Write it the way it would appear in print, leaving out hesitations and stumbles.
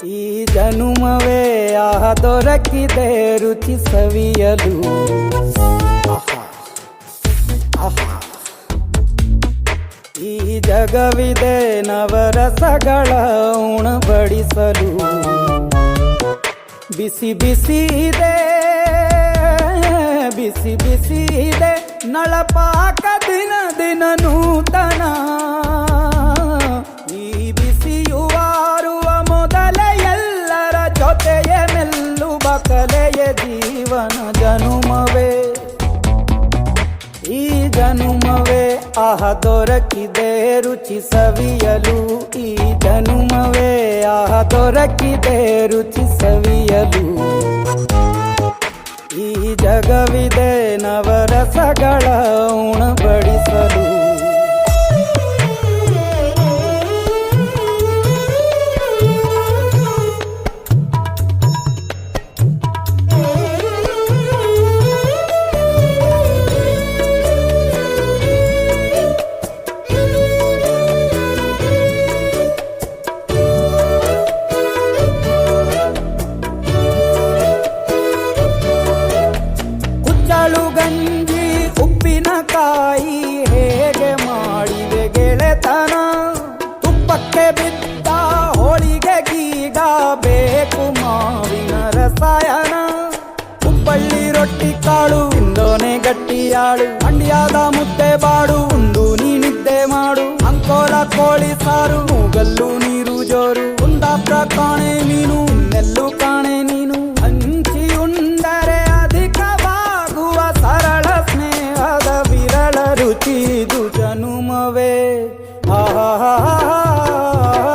ಈ ಜನುಮವೇ ದೊರಕಿದೆ ರುಚಿ ಸವಿಯಲು. ಈ ಜಗವಿದೆ ನವರಸಗಳ ಉಣಬಡಿಸಲು. ಬಿಸಿ ಬಿಸಿ ಇದೆ, ಬಿಸಿ ಬಿಸಿ ಇದೆ ನಳಪಾಕ ದಿನ ದಿನ ನೂತನ. ಈ ಬಿಸಿಯುವಾರುವ ಮೊದಲೇ ಎಲ್ಲರ ಜೊತೆಯೇ ಮೆಲ್ಲುವ ಕಲೆಯ ಜೀವನ ಜನುಮವೇ. ಈ ಜನುಮವೇ ದೊರಕಿದೆ ರುಚಿ ಸವಿಯಲು. ಈ ಜನುಮವೇ ದೊರಕಿದೆ ರುಚಿ ಸವಿಯಲು. ಈ ಜಗವಿದೆ ನವರಸಗಳ ಉಣಬಡಿಸಲು. ಗಂಜಿ ಉಪ್ಪಿನಕಾಯಿ ಹೇಗೆ ಮಾಡಿದೆ ಗೆಳೆತನ. ತುಪ್ಪಕ್ಕೆ ಬಿದ್ದ ಹೋಳಿಗೆಗೀಗ ಬೇಕು ಮಾವಿನ ರಸಾಯನ. ಹುಬ್ಬಳ್ಳಿ ರೊಟ್ಟಿ ಕಾಳು ಇಂದೋನೆ ಗಟ್ಟಿಯಾಳು. ಮಂಡ್ಯದ ಮುದ್ದೆ ಬಾಡು ಉಂಡು ನೀ ನಿದ್ದೆ ಮಾಡು. ಅಂಕೋಲ ಕೋಳಿ ಸಾರು